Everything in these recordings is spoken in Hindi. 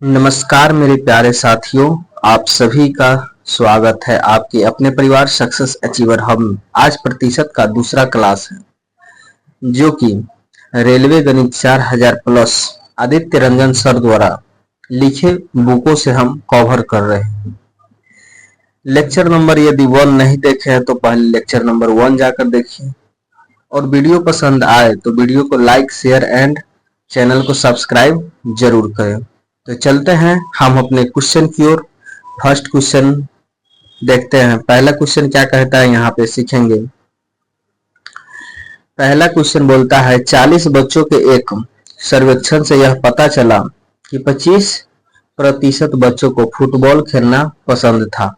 नमस्कार मेरे प्यारे साथियों, आप सभी का स्वागत है आपके अपने परिवार सक्सेस अचीवर हम। आज प्रतिशत का दूसरा क्लास है जो कि रेलवे गणित 4000 प्लस आदित्य रंजन सर द्वारा लिखे बुकों से हम कवर कर रहे हैं। लेक्चर नंबर यदि 1 नहीं देखे हैं तो पहले लेक्चर नंबर 1 जाकर देखिए और वीडियो पसंद आए तो वीडियो को लाइक शेयर एंड चैनल को सब्सक्राइब जरूर करें। तो चलते हैं हम अपने क्वेश्चन की ओर। फर्स्ट क्वेश्चन देखते हैं। पहला क्वेश्चन क्या कहता है, यहाँ पे सीखेंगे। पहला क्वेश्चन बोलता है 40 बच्चों के एक सर्वेक्षण से यह पता चला कि 25% बच्चों को फुटबॉल खेलना पसंद था।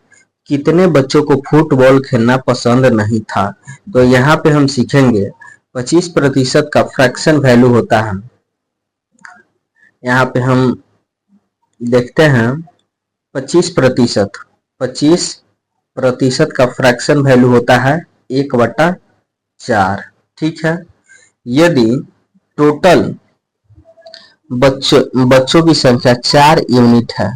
कितने बच्चों को फुटबॉल खेलना पसंद नहीं था? तो यहाँ पे हम सीखेंगे 25% का फ्रैक्शन वैल्यू होता है। यहाँ पे हम देखते हैं 25% का फ्रैक्शन वैल्यू होता है 1/4। ठीक है। यदि टोटल बच्चों की संख्या 4 यूनिट है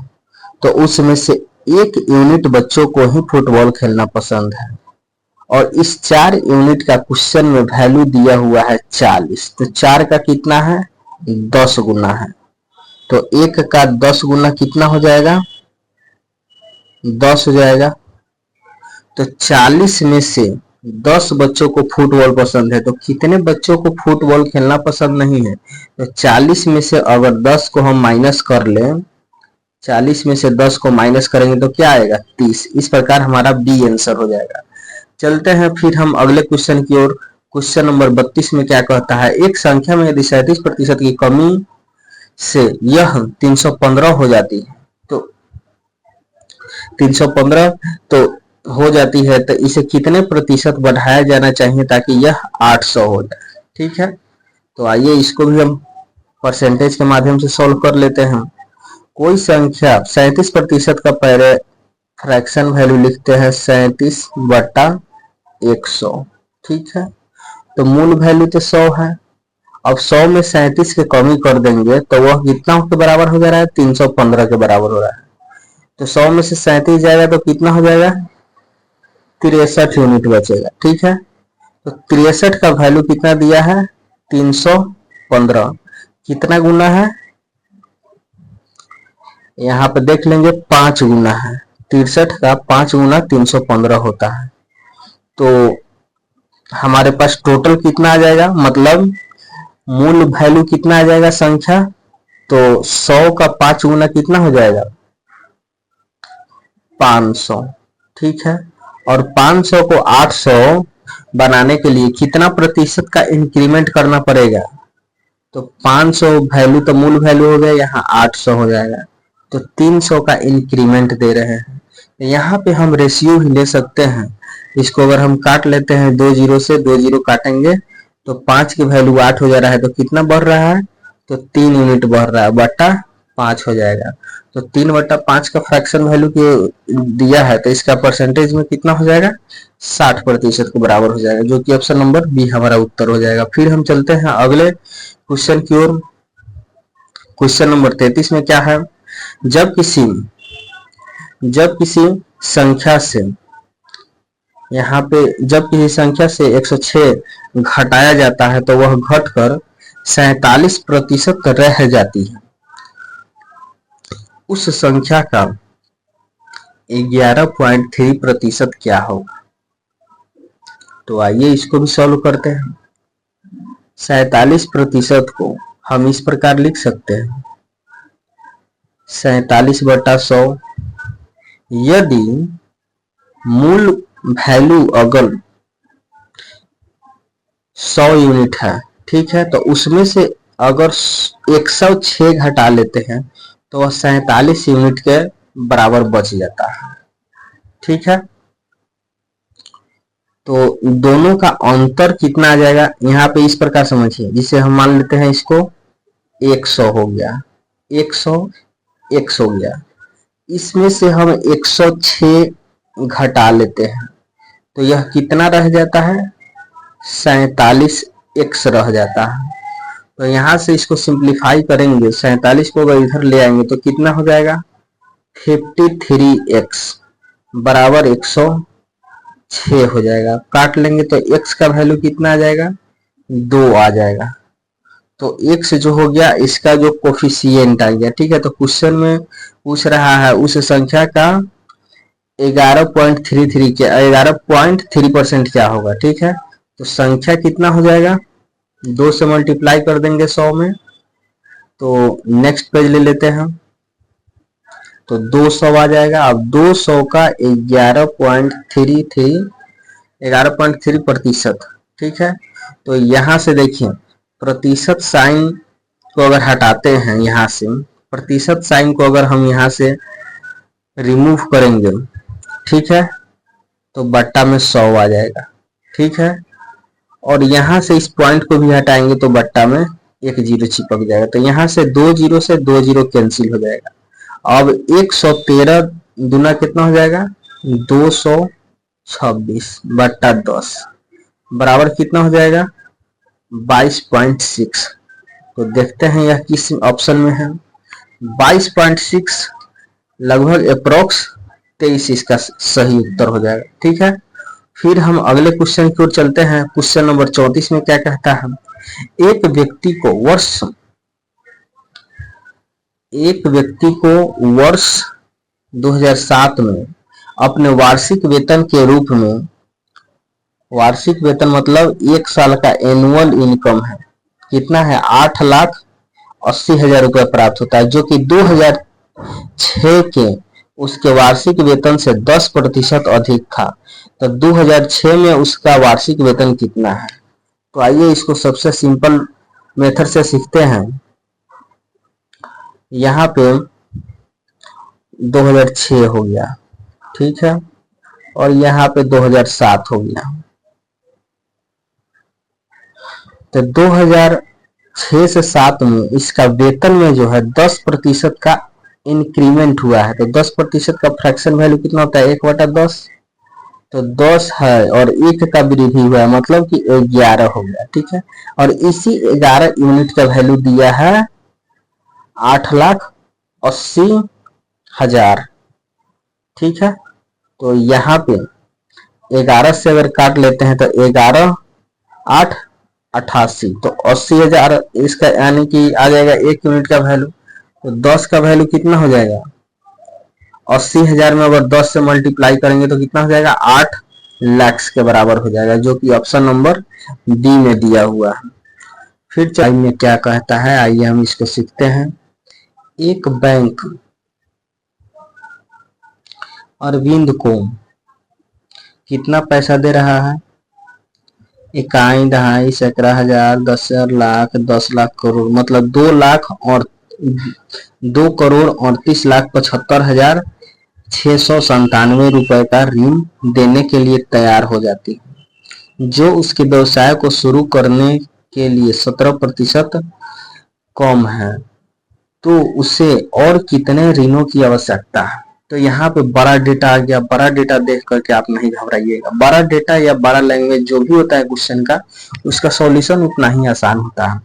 तो उसमें से 1 यूनिट बच्चों को ही फुटबॉल खेलना पसंद है और इस 4 यूनिट का क्वेश्चन में वैल्यू दिया हुआ है 40। तो 4 का कितना है? 10 गुना है। तो 1 का 10 गुना कितना हो जाएगा? 10 हो जाएगा। तो 40 में से 10 बच्चों को फुटबॉल पसंद है तो कितने बच्चों को फुटबॉल खेलना पसंद नहीं है? तो 40 में से अगर 10 को हम माइनस कर लें, 40 में से 10 को माइनस करेंगे तो क्या आएगा? 30। इस प्रकार हमारा बी आंसर हो जाएगा। चलते हैं फिर हम अगले क्वेश्चन की ओर। क्वेश्चन नंबर 32 में क्या कहता है, एक संख्या में यदि 37% की कमी से यह 315 हो जाती है तो 315 तो हो जाती है तो इसे कितने प्रतिशत बढ़ाया जाना चाहिए ताकि यह 800 हो जाए? ठीक है। तो आइए इसको भी हम परसेंटेज के माध्यम से सॉल्व कर लेते हैं। कोई संख्या 37% का पहले फ्रैक्शन वैल्यू लिखते हैं 37/100। ठीक है। तो मूल वैल्यू तो 100 है। अब 100 में 37 की कमी कर देंगे तो वह कितना के बराबर हो जा रहा है? 315 के बराबर हो रहा है। तो 100 में से 37 जाएगा तो कितना हो जाएगा? 63 यूनिट बचेगा। ठीक है। तो 63 का वैल्यू कितना दिया है? 315। कितना गुना है? यहाँ पे देख लेंगे 5 गुना है। 63 का 5 गुना 315 होता है। तो हमारे पास टोटल कितना आ जाएगा, मतलब मूल वैल्यू कितना आ जाएगा संख्या? तो 100 का 5 गुना कितना हो जाएगा? 500। ठीक है। और 500 को 800 बनाने के लिए कितना प्रतिशत का इंक्रीमेंट करना पड़ेगा? तो 500 वैल्यू तो मूल वैल्यू हो गया, यहाँ 800 हो जाएगा। तो 300 का इंक्रीमेंट दे रहे हैं। यहाँ पे हम रेशियो भी ले सकते हैं। इसको अगर हम काट लेते हैं 2 जीरो से, 2 जीरो काटेंगे तो 5 की वैल्यू 8 हो जा रहा है। तो कितना बढ़ रहा है? तो 3 यूनिट बढ़ रहा है, बटा 5 हो जाएगा। तो 3/5 का फ्रैक्शन वैल्यू दिया है तो इसका परसेंटेज में कितना हो जाएगा? 60% के बराबर हो जाएगा, जो कि ऑप्शन नंबर बी हमारा उत्तर हो जाएगा। फिर हम चलते हैं अगले क्वेश्चन की ओर। क्वेश्चन नंबर 33 में क्या है, जब किसी संख्या से यहाँ पे जब किसी संख्या से 106 घटाया जाता है तो वह घटकर 47% रह जाती है। उस संख्या का 11.3% क्या होगा? तो आइए इसको भी सॉल्व करते हैं। 47% को हम इस प्रकार लिख सकते हैं 47/100। यदि मूल वैल्यू अगर 100 यूनिट है, ठीक है, तो उसमें से अगर 106 घटा लेते हैं तो वह 47 यूनिट के बराबर बच जाता है। ठीक है। तो दोनों का अंतर कितना आ जाएगा यहाँ पे इस प्रकार समझिए, जिसे हम मान लेते हैं इसको 100 हो गया, 100 हो गया। इसमें से हम 106 घटा लेते हैं तो यह कितना रह जाता है? 47 x रह जाता है। तो यहां से इसको सिंप्लीफाई करेंगे, 47 को अगर इधर ले आएंगे तो कितना हो जाएगा, 53x बराबर 106 हो जाएगा। काट लेंगे तो x का वैल्यू कितना आ जाएगा, 2 आ जाएगा। तो x जो हो गया, इसका जो कोफिशिएंट आ गया। ठीक है, तो क्वेश्चन में पूछ रहा है उस संख्या का 11.33 के 11.3% क्या होगा। ठीक है, तो संख्या कितना हो जाएगा, 2 से मल्टीप्लाई कर देंगे 100 में। तो नेक्स्ट पेज ले लेते हैं, तो 200 आ जाएगा। अब 200 का 11.3%। ठीक है, तो यहां से देखिए प्रतिशत साइन को अगर हटाते हैं, यहां से प्रतिशत साइन को अगर हम यहां से रिमूव करेंगे, ठीक है, तो बट्टा में 100 आ जाएगा। ठीक है, और यहां से इस पॉइंट को भी हटाएंगे तो बट्टा में एक जीरो चिपक जाएगा। तो यहां से 2 जीरो से 2 जीरो कैंसिल हो जाएगा। अब 113 दूना कितना हो जाएगा, 226 बट्टा 10 बराबर कितना हो जाएगा, 22.6। तो देखते हैं यह किस ऑप्शन में है। 22.6 लगभग अप्रोक्स 23 इसका सही उत्तर हो जाएगा। ठीक है, फिर हम अगले क्वेश्चन की ओर चलते हैं। क्वेश्चन नंबर 34 में क्या कहता है, एक व्यक्ति को वर्ष 2007 में अपने वार्षिक वेतन के रूप में, वार्षिक वेतन मतलब एक साल का एनुअल इनकम है, कितना है, 8,80,000 रुपए प्राप्त होता है, जो कि 2006 के उसके वार्षिक वेतन से 10% अधिक था। तो 2006 में उसका वार्षिक वेतन कितना है। तो आइए इसको सबसे सिंपल मेथड से सीखते हैं। यहाँ पे 2006 हो गया, ठीक है, और यहाँ पे 2007 हो गया। तो 2006 से 7 में इसका वेतन में जो है 10% का इंक्रीमेंट हुआ है। तो 10% का फ्रैक्शन वैल्यू कितना होता है, 1/10। तो 10 है और 1 का वृद्धि हुआ है, मतलब कि 11 हो गया। ठीक है, और इसी 11 यूनिट का वैल्यू दिया है 8,80,000। ठीक है, तो यहाँ पे 11 से अगर काट लेते हैं तो 11 8 88, तो 80,000 इसका यानी कि आ जाएगा 1 यूनिट का वैल्यू। तो 10 का वैल्यू कितना हो जाएगा, 80,000 में अगर 10 से मल्टीप्लाई करेंगे तो कितना हो जाएगा, 8 लाख के बराबर हो जाएगा, जो कि ऑप्शन नंबर डी में दिया हुआ है। फिर चाय में क्या कहता है, आइए हम इसको सीखते हैं। एक बैंक अरविंद को कितना पैसा दे रहा है, इकाई, दहाई, सैकड़ा, हजार, 10,000, लाख, 10 लाख, करोड़, मतलब 2,38,75,697 रुपए का ऋण देने के लिए तैयार हो जाती है, जो उसके व्यवसाय को शुरू करने के लिए 17% कम है। तो उसे और कितने ऋणों की आवश्यकता है। तो यहाँ पे बड़ा डेटा आ गया। बड़ा डेटा देख करके आप नहीं घबराइएगा। बड़ा डेटा या बड़ा लैंग्वेज जो भी होता है क्वेश्चन का, उसका सॉल्यूशन उतना ही आसान होता है।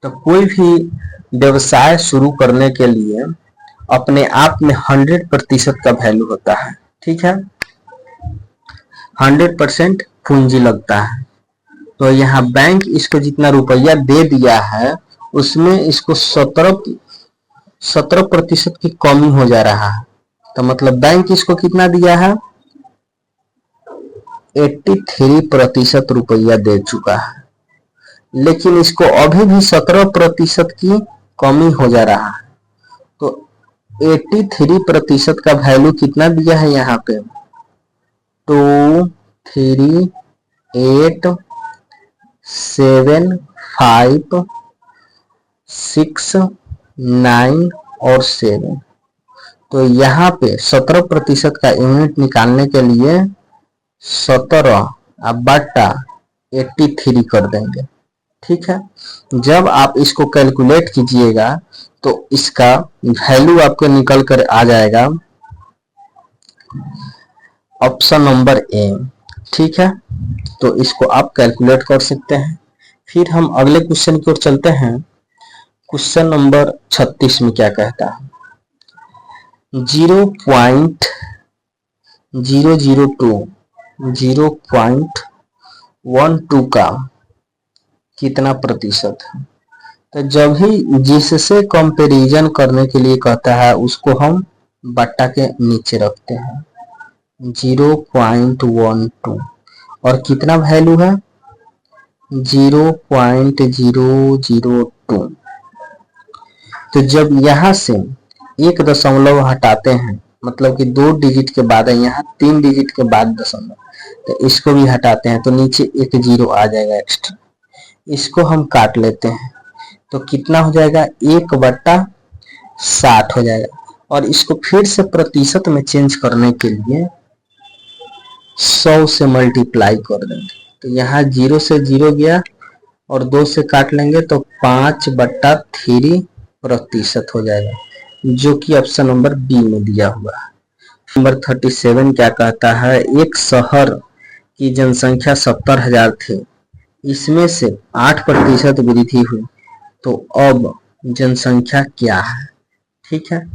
तो कोई भी व्यवसाय शुरू करने के लिए अपने आप में 100% का वैल्यू होता है। ठीक है, 100% पूंजी लगता है। तो यहाँ बैंक इसको जितना रुपया दे दिया है उसमें इसको 17% की कमी हो जा रहा है। तो मतलब बैंक इसको कितना दिया है, 83% रुपया दे चुका है, लेकिन इसको अभी भी 17% की कमी हो जा रहा है। तो 83% का वैल्यू कितना दिया है यहाँ पे, 2387569 और 7। तो यहाँ पे 17% का यूनिट निकालने के लिए 17/83 कर देंगे। ठीक है, जब आप इसको कैलकुलेट कीजिएगा तो इसका वैल्यू आपको निकल कर आ जाएगा ऑप्शन नंबर ए। ठीक है, तो इसको आप कैलकुलेट कर सकते हैं। फिर हम अगले क्वेश्चन की ओर चलते हैं। क्वेश्चन नंबर 36 में क्या कहता है, 0.002 का कितना प्रतिशत है। तो जब भी जिससे कंपैरिजन करने के लिए कहता है उसको हम बट्टा के नीचे रखते हैं 0.12 और कितना वैल्यू है 0.002। तो जब यहाँ से एक दशमलव हटाते हैं, मतलब कि 2 डिजिट के बाद है, यहाँ 3 डिजिट के बाद दशमलव, तो इसको भी हटाते हैं तो नीचे एक 0 आ जाएगा एक्स्ट्रा। इसको हम काट लेते हैं तो कितना हो जाएगा 1/60 हो जाएगा। और इसको फिर से प्रतिशत में चेंज करने के लिए 100 से मल्टीप्लाई कर देंगे। तो यहाँ 0 से 0 गया और 2 से काट लेंगे तो 5/3% हो जाएगा, जो कि ऑप्शन नंबर बी में दिया हुआ है। नंबर 37 क्या कहता है, एक शहर की जनसंख्या 70,000 थी, इसमें से 8% वृद्धि हुई, तो अब जनसंख्या क्या है। ठीक है,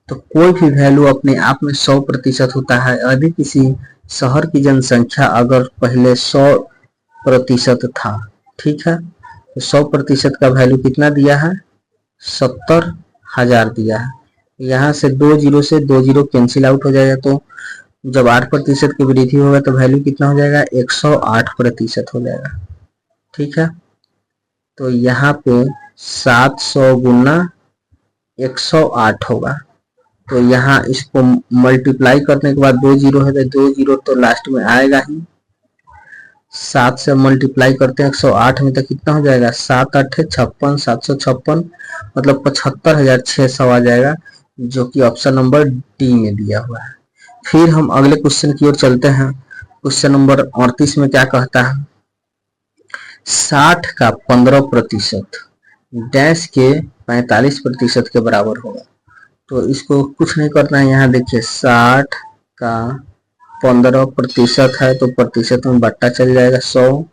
तो कोई भी वैल्यू अपने आप में 100% होता है। यदि किसी शहर की जनसंख्या अगर पहले 100% था, ठीक है, तो 100% का वैल्यू कितना दिया है 70,000 दिया है। यहाँ से 2 जीरो से 2 जीरो कैंसिल आउट हो जाएगा, तो जब 8% की वृद्धि होगा तो वैल्यू कितना हो जाएगा 108% हो जाएगा। ठीक है, तो यहाँ पे 700 गुना 108 होगा। तो यहाँ इसको मल्टीप्लाई करने के बाद 2 जीरो है तो 2 जीरो तो लास्ट में आएगा ही। 7 से मल्टीप्लाई करते हैं 108 में तो कितना हो जाएगा 7 8 56, 756 मतलब 75,600 आ जाएगा, जो कि ऑप्शन नंबर डी में दिया हुआ है। फिर हम अगले क्वेश्चन की ओर चलते हैं। क्वेश्चन नंबर 38 में क्या कहता है, 60 का 15% डैश के 45% के बराबर होगा। तो इसको कुछ नहीं करना है, यहाँ देखिए 60 का 15% है तो प्रतिशत में बट्टा चल जाएगा 100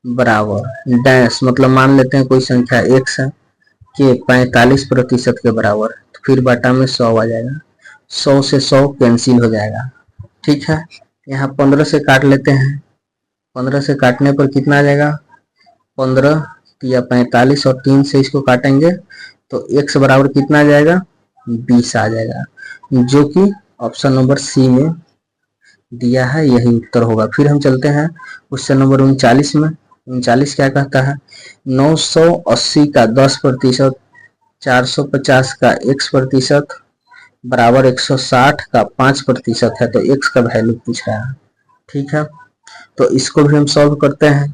बराबर डैश, मतलब मान लेते हैं कोई संख्या x है के 45% के बराबर, तो फिर बटा में 100 आ जाएगा। 100 से 100 कैंसिल हो जाएगा। ठीक है, यहाँ 15 से काट लेते हैं, 15 से काटने पर कितना आ जाएगा 15 या 45 और 3 से इसको काटेंगे तो x बराबर कितना आ जाएगा 20 आ जाएगा, जो कि ऑप्शन नंबर सी में दिया है, यही उत्तर होगा। फिर हम चलते हैं क्वेश्चन नंबर 39 में। 39 क्या कहता है, 980 का 10%, 450 का x% बराबर 160 का 5% है, तो x का वैल्यू पूछ रहा है। ठीक है, तो इसको भी हम सॉल्व करते हैं।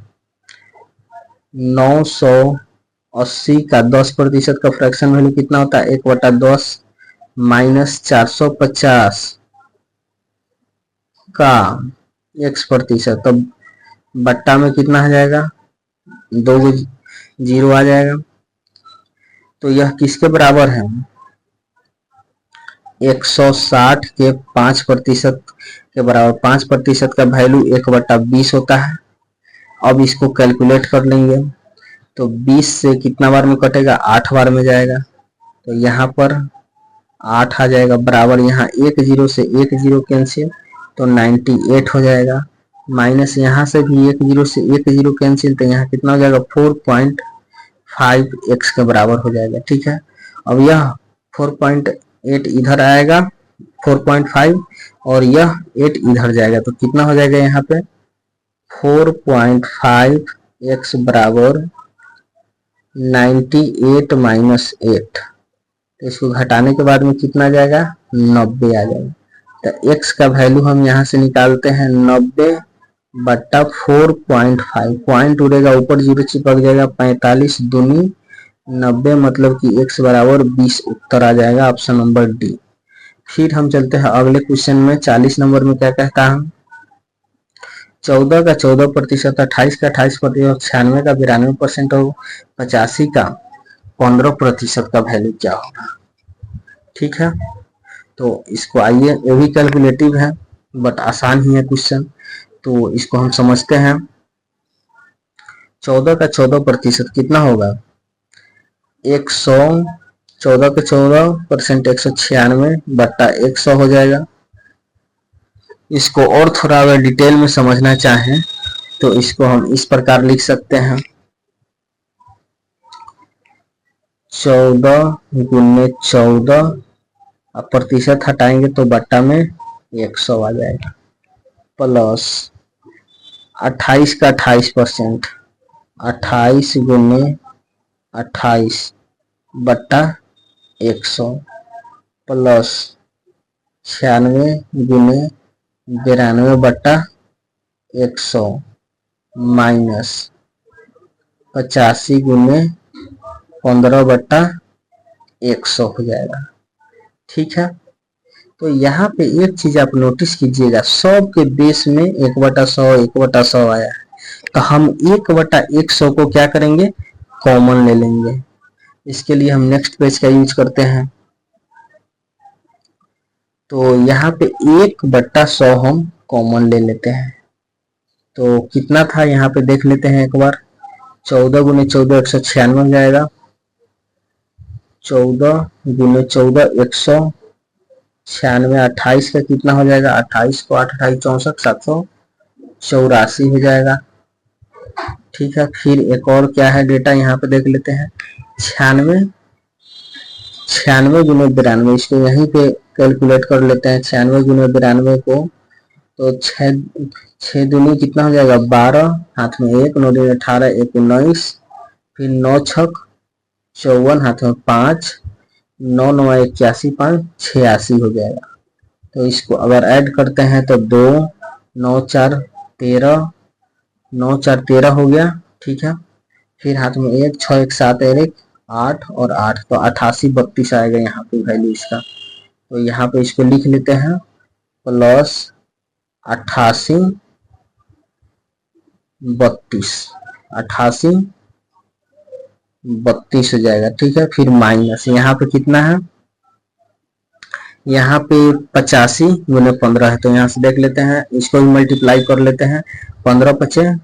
980 का 10% का फ्रैक्शन वैल्यू कितना होता है 1/10 माइनस 450 का x%, तब बट्टा में कितना आ जाएगा 2 जीरो आ जाएगा। तो यह किसके बराबर है 160 के 5% के बराबर। 5% का वैल्यू 1/20 होता है। अब इसको कैलकुलेट कर लेंगे तो 20 से कितना बार में कटेगा 8 बार में जाएगा, तो यहाँ पर 8 आ जाएगा बराबर, यहाँ एक जीरो से एक जीरो कैंसिल तो 98 हो जाएगा, माइनस यहाँ से भी एक जीरो से एक जीरो कैंसिल तो यहाँ कितना हो जाएगा 4.5x के बराबर हो जाएगा। ठीक है, अब यह 4.8 इधर आएगा 4.5 और यह 8 इधर जाएगा, तो कितना हो जाएगा यहाँ पे 4.5x बराबर 98 माइनस 8, तो इसको घटाने के बाद में कितना आ जाएगा 90 आ जाएगा। तो x का वैल्यू हम यहाँ से निकालते हैं 90/4.5, पॉइंट उड़ेगा ऊपर जीरो चिपक जाएगा, 45 दूनी 90 मतलब कि x बराबर 20 उत्तर आ जाएगा ऑप्शन नंबर डी। फिर हम चलते हैं अगले क्वेश्चन में। 40 नंबर में क्या कहता है, 14 का 14%, 28 का 28%, 96 का 92% और 85 का 15% का वैल्यू क्या होगा। ठीक है, तो इसको आइए, ये भी कैलकुलेटिव है बट आसान ही है क्वेश्चन, तो इसको हम समझते हैं। 14 का 14% कितना होगा? 100, 14 के 14% 196 बट्टा 100 हो जाएगा। इसको और थोड़ा अगर डिटेल में समझना चाहें तो इसको हम इस प्रकार लिख सकते हैं, 14 गुने 14, अब प्रतिशत हटाएंगे तो बट्टा में 100 आ जाएगा, प्लस 28 का 28%, 28 गुने 28 बट्टा 100, प्लस 96 गुने 92 बट्टा 100, माइनस 85 गुने 15 बट्टा 100 हो जाएगा। ठीक है, तो यहाँ पे एक चीज आप नोटिस कीजिएगा, 100 के बेस में 1/100 1/100 आया है, तो हम 1/100 को क्या करेंगे? कॉमन ले लेंगे। इसके लिए हम नेक्स्ट पेज का यूज करते हैं। तो यहाँ पे 1/100 हम कॉमन ले लेते हैं, तो कितना था यहाँ पे देख लेते हैं एक बार। 14 गुने 14 196 हो जाएगा, 14 गुने 14 196, 28 का कितना हो जाएगा? 28 को 8 28 64 784 हो जाएगा। ठीक है, फिर एक और क्या है डेटा यहाँ पे देख लेते हैं, 96 गुने 92, इसको यहीं पे कैलकुलेट कर लेते हैं। 96 गुने 92 को, तो 6 दूनी कितना हो जाएगा? 12, हाथ में 1, 9 दूनी 18, 1 19, फिर 9 छक 54, हाथ में 5, 9 9 81, 5 86 हो जाएगा। तो इसको अगर ऐड करते हैं तो 2 9 4 13, 9 4 13 हो गया। ठीक है, फिर हाथ में 1 6 1 7 1 8 और 8, तो 88 32 आएगा यहाँ पे वैल्यू इसका। तो यहाँ पे इसको लिख लेते हैं, प्लस 88 32, 88 32 हो जाएगा। ठीक है, फिर माइनस यहाँ पे कितना है? यहाँ पे 85 गुने 15 है, तो यहाँ से देख लेते हैं, इसको भी मल्टीप्लाई कर लेते हैं। 15 पचे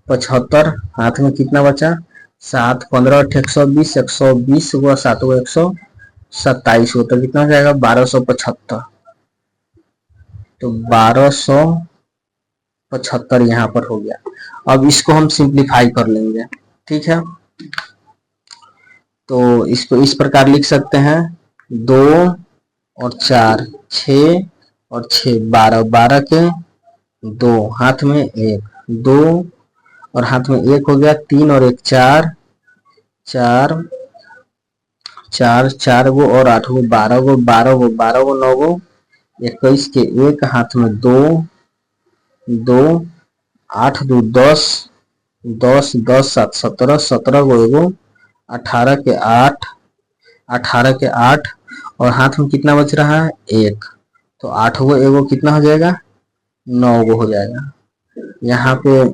75, हाथ में कितना बचा? 7, 15 120, 120 हुआ, 7 हुआ 127 हुआ, तो कितना हो जाएगा? 1275। तो 1275 यहाँ पर हो गया। अब इसको हम सिंप्लीफाई कर लेंगे। ठीक है, तो इसको इस प्रकार लिख सकते हैं, 2 और 4 6 और 6 12, 12 के 2, हाथ में 1 2 और हाथ में 1 हो गया, 3 और 1 4 4 4 4 गो और 8 गो 12 गो 12 गो 12 गो 9 गो 21 के 1, हाथ में 2 2 8 2 10 10 10 7 17 17 गो एगो 18 के 8 18 के 8 और हाथ में कितना बच रहा है? 1, तो 8 गो एगो कितना हो जाएगा? 9 गो हो जाएगा यहाँ पे।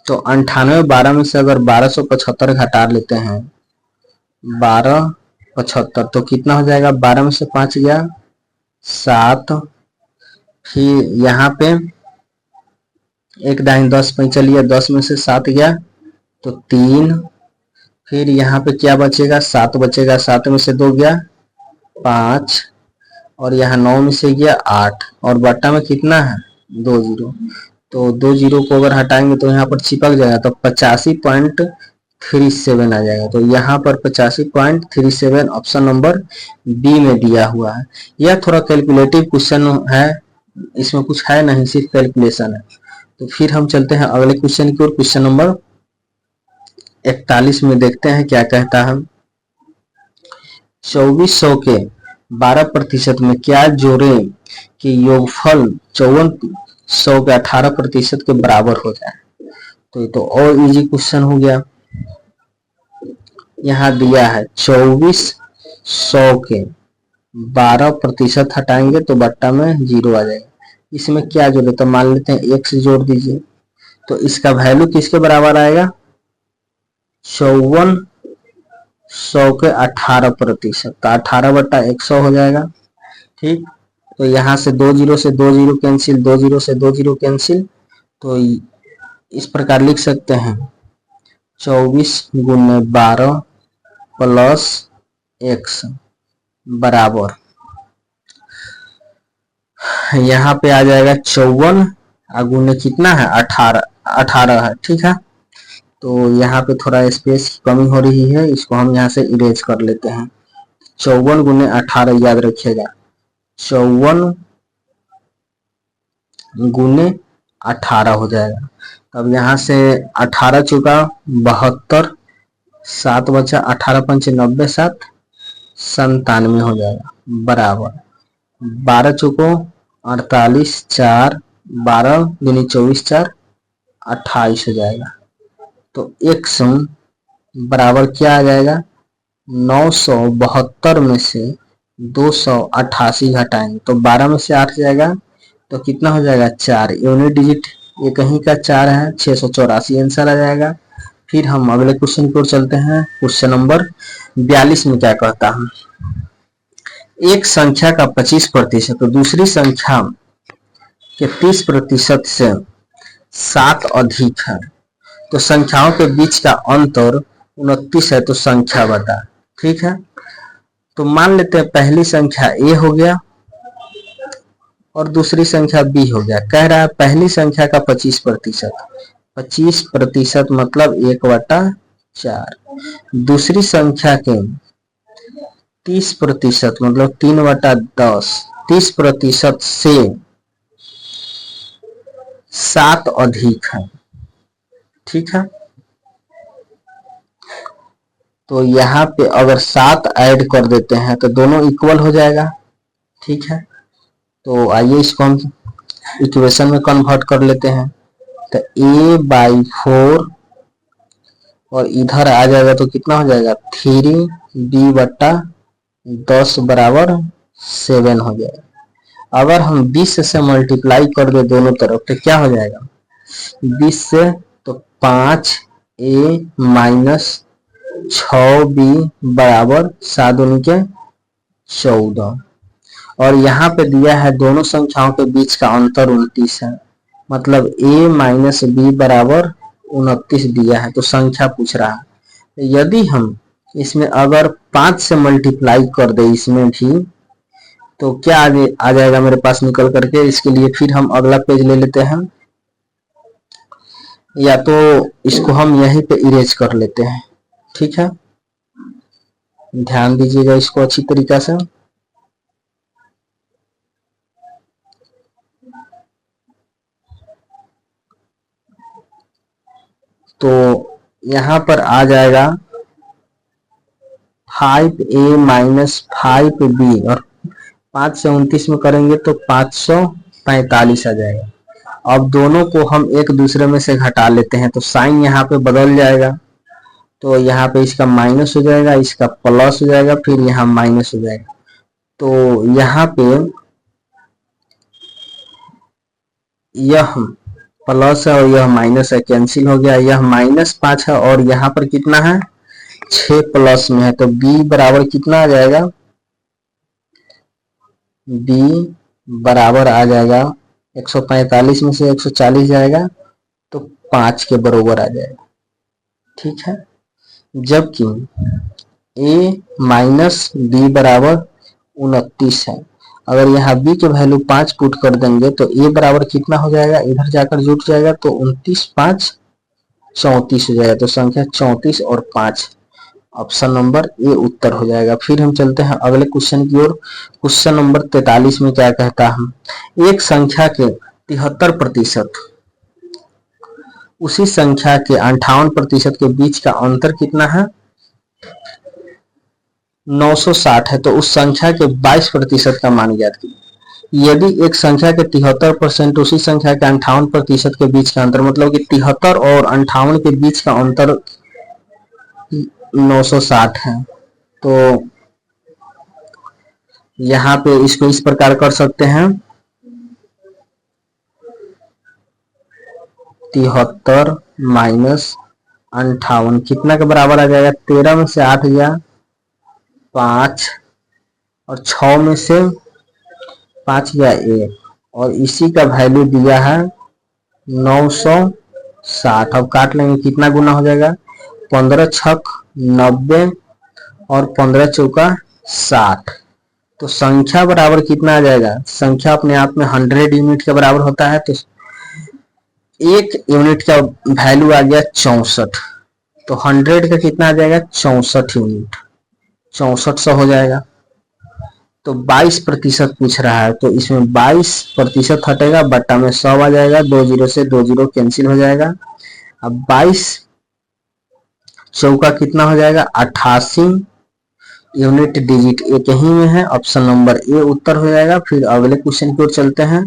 तो 98 12 में से अगर 1275 घटा लेते हैं, 1275, तो कितना हो जाएगा? 12 में से 5 गया 7, फिर यहाँ पे एक दाइन 10 पैंचा लिया, 10 में से 7 गया तो 3, फिर यहाँ पे क्या बचेगा? 7 बचेगा, 7 में से 2 गया 5, और यहाँ 9 में से गया 8, और बट्टा में कितना है? 2 जीरो, तो 2 जीरो को अगर हटाएंगे तो यहाँ पर चिपक जाएगा, तो 85.37 आ जाएगा। तो यहाँ पर 85.37 ऑप्शन नंबर बी में दिया हुआ है। यह थोड़ा कैलकुलेटिव क्वेश्चन है, इसमें कुछ है नहीं, सिर्फ कैलकुलेशन है। तो फिर हम चलते हैं अगले क्वेश्चन की ओर। क्वेश्चन नंबर 41 में देखते हैं क्या कहता है। 2400 के 12% में क्या जोड़ें कि योगफल 5400 के 18% के बराबर हो जाए? तो ये तो और इजी क्वेश्चन हो गया। यहाँ दिया है 2400 के 12% हटाएंगे तो बट्टा में 0 आ जाएगा। इसमें क्या जोड़े? तो मान लेते हैं 1 से जोड़ दीजिए, तो इसका वैल्यू किसके बराबर आएगा? 5400 के 18%, तो 18/100 हो जाएगा। ठीक, तो यहाँ से 2 जीरो से 2 जीरो कैंसिल, 2 जीरो से 2 जीरो कैंसिल, तो इस प्रकार लिख सकते हैं 24 गुने 12 प्लस x बराबर, यहाँ पे आ जाएगा 54 गुने कितना है 18 है। ठीक है, तो यहाँ पे थोड़ा स्पेस की कमी हो रही है, इसको हम यहाँ से इरेज कर लेते हैं। 54 गुने 18 याद रखिएगा, 54 गुने 18 हो जाएगा। अब यहाँ से 18 चुका 72, 7 बचा 18 पंचे 90, 7 97 हो जाएगा बराबर 12 चुको 48, 4 12 दूनी 24, 4 28 हो जाएगा। तो x बराबर क्या आ जाएगा, 972 में से 288 घटाएंगे तो 12 में से 8 जाएगा तो कितना हो जाएगा 4, यूनिट डिजिट ये कहीं का 4 है, 684 आंसर आ जाएगा। फिर हम अगले क्वेश्चन की ओर चलते हैं। क्वेश्चन नंबर 42 में क्या कहता है, एक संख्या का 25% तो दूसरी संख्या के 30% से 7 अधिक है, तो संख्याओं के बीच का अंतर 29 है, तो संख्या बता। ठीक है, तो मान लेते हैं पहली संख्या a हो गया और दूसरी संख्या b हो गया। कह रहा है पहली संख्या का 25%, 25% मतलब 1/4, दूसरी संख्या के 30% मतलब 3/10, 30% से 7 अधिक है। ठीक है, तो यहाँ पे अगर 7 ऐड कर देते हैं तो दोनों इक्वल हो जाएगा। ठीक है, तो आइए इसको हम इक्वेशन में कन्वर्ट कर लेते हैं। तो a/4 और इधर आ जाएगा तो कितना हो जाएगा 3b/10 बराबर 7 हो जाएगा। अगर हम 20 से मल्टीप्लाई कर दे दोनों तरफ तो क्या हो जाएगा 20 से, तो 5a माइनस 6b बराबर 7 के 14, और यहाँ पे दिया है दोनों संख्याओं के बीच का अंतर 29 है, मतलब a माइनस बी बराबर 29 दिया है, तो संख्या पूछ रहा है। यदि हम इसमें अगर 5 से मल्टीप्लाई कर दे इसमें भी तो क्या आ जाएगा मेरे पास निकल करके। इसके लिए फिर हम अगला पेज ले लेते हैं, या तो इसको हम यहीं पे इरेज कर लेते हैं। ठीक है, ध्यान दीजिएगा इसको अच्छी तरीका से। तो यहाँ पर आ जाएगा 5a माइनस 5b और 5 से 29 में करेंगे तो 545 आ जाएगा। अब दोनों को हम एक दूसरे में से घटा लेते हैं तो साइन यहाँ पे बदल जाएगा, तो यहाँ पे इसका माइनस हो जाएगा, इसका प्लस हो जाएगा, फिर यहाँ माइनस हो जाएगा। तो यहाँ पे यह प्लस है और यह माइनस है, कैंसिल हो गया, यह -5 है और यहाँ पर कितना है 6 प्लस में है, तो b बराबर कितना आ जाएगा, b बराबर आ जाएगा 145 में से 140 जाएगा तो 5 के बराबर आ जाएगा। ठीक है, जबकि a माइनस बी बराबर 29 है, अगर यहाँ b के वैल्यू 5 पुट कर देंगे तो a बराबर कितना हो जाएगा, इधर जाकर जुट जाएगा तो 29 5 34 हो जाएगा, तो संख्या 34 और 5, ऑप्शन नंबर ए उत्तर हो जाएगा। फिर हम चलते हैं अगले क्वेश्चन की ओर। क्वेश्चन नंबर 43 में क्या कहता है, एक संख्या के 73% उसी संख्या के 58% के बीच का अंतर कितना है 960 है, तो उस संख्या के 22% का मान ज्ञात कीजिए। यदि एक संख्या के 73% उसी संख्या के 58% के बीच का अंतर, मतलब कि 73 और 58 के बीच का अंतर 960 है, तो यहाँ पे इसको इस प्रकार कर सकते हैं 73 माइनस 58 कितना के बराबर आ जाएगा, 13 में से 8 गया 5 और 6 में से 5 गया 1 और इसी का वैल्यू दिया है 960। अब काट लेंगे कितना गुना हो जाएगा 15 छक 90 और 15 चौका 60। तो संख्या बराबर कितना आ जाएगा, संख्या अपने आप में 100 यूनिट के बराबर होता है, तो एक यूनिट का वैल्यू आ गया 64। तो 100 का कितना आ जाएगा 64 यूनिट, 6400 हो जाएगा। तो 22% पूछ रहा है, तो इसमें 22% हटेगा, बट्टा में 100 आ जाएगा, 2 जीरो से 2 जीरो कैंसिल हो जाएगा। अब 22 चौका कितना हो जाएगा 88 यूनिट डिजिट एक ही में है, ऑप्शन नंबर ए उत्तर हो जाएगा। फिर अगले क्वेश्चन की ओर चलते हैं।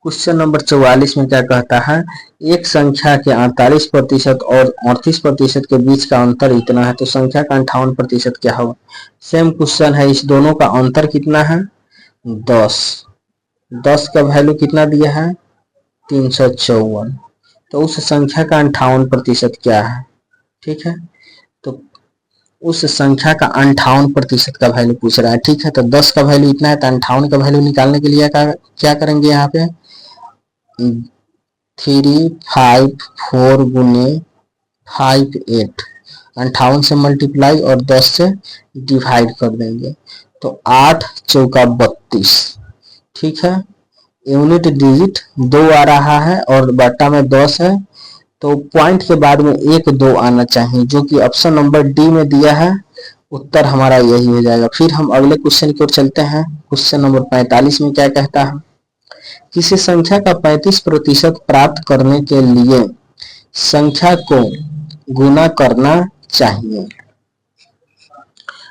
क्वेश्चन नंबर 44 में क्या कहता है, एक संख्या के 48% और 38% के बीच का अंतर इतना है, तो संख्या का 58% क्या होगा। सेम क्वेश्चन है, इस दोनों का अंतर कितना है 10 का वैल्यू कितना दिया है 354। तो उस संख्या का 58% क्या है, ठीक है। तो उस संख्या का 58% का वैल्यू पूछ रहा है, ठीक है। तो 10 का वैल्यू इतना है, तो 58 का वैल्यू निकालने के लिए क्या करेंगे, यहाँ पे 354 गुने 58, 58 से मल्टीप्लाई और 10 से डिवाइड कर देंगे, तो 8 चौका 32, ठीक है। यूनिट डिजिट 2 आ रहा है और बट्टा में 10 है, तो पॉइंट के बाद में 1 2 आना चाहिए, जो कि ऑप्शन नंबर डी में दिया है, उत्तर हमारा यही हो जाएगा। फिर हम अगले क्वेश्चन की ओर चलते हैं। क्वेश्चन नंबर 45 में क्या कहता है, किसी संख्या का 35% प्राप्त करने के लिए संख्या को गुना करना चाहिए।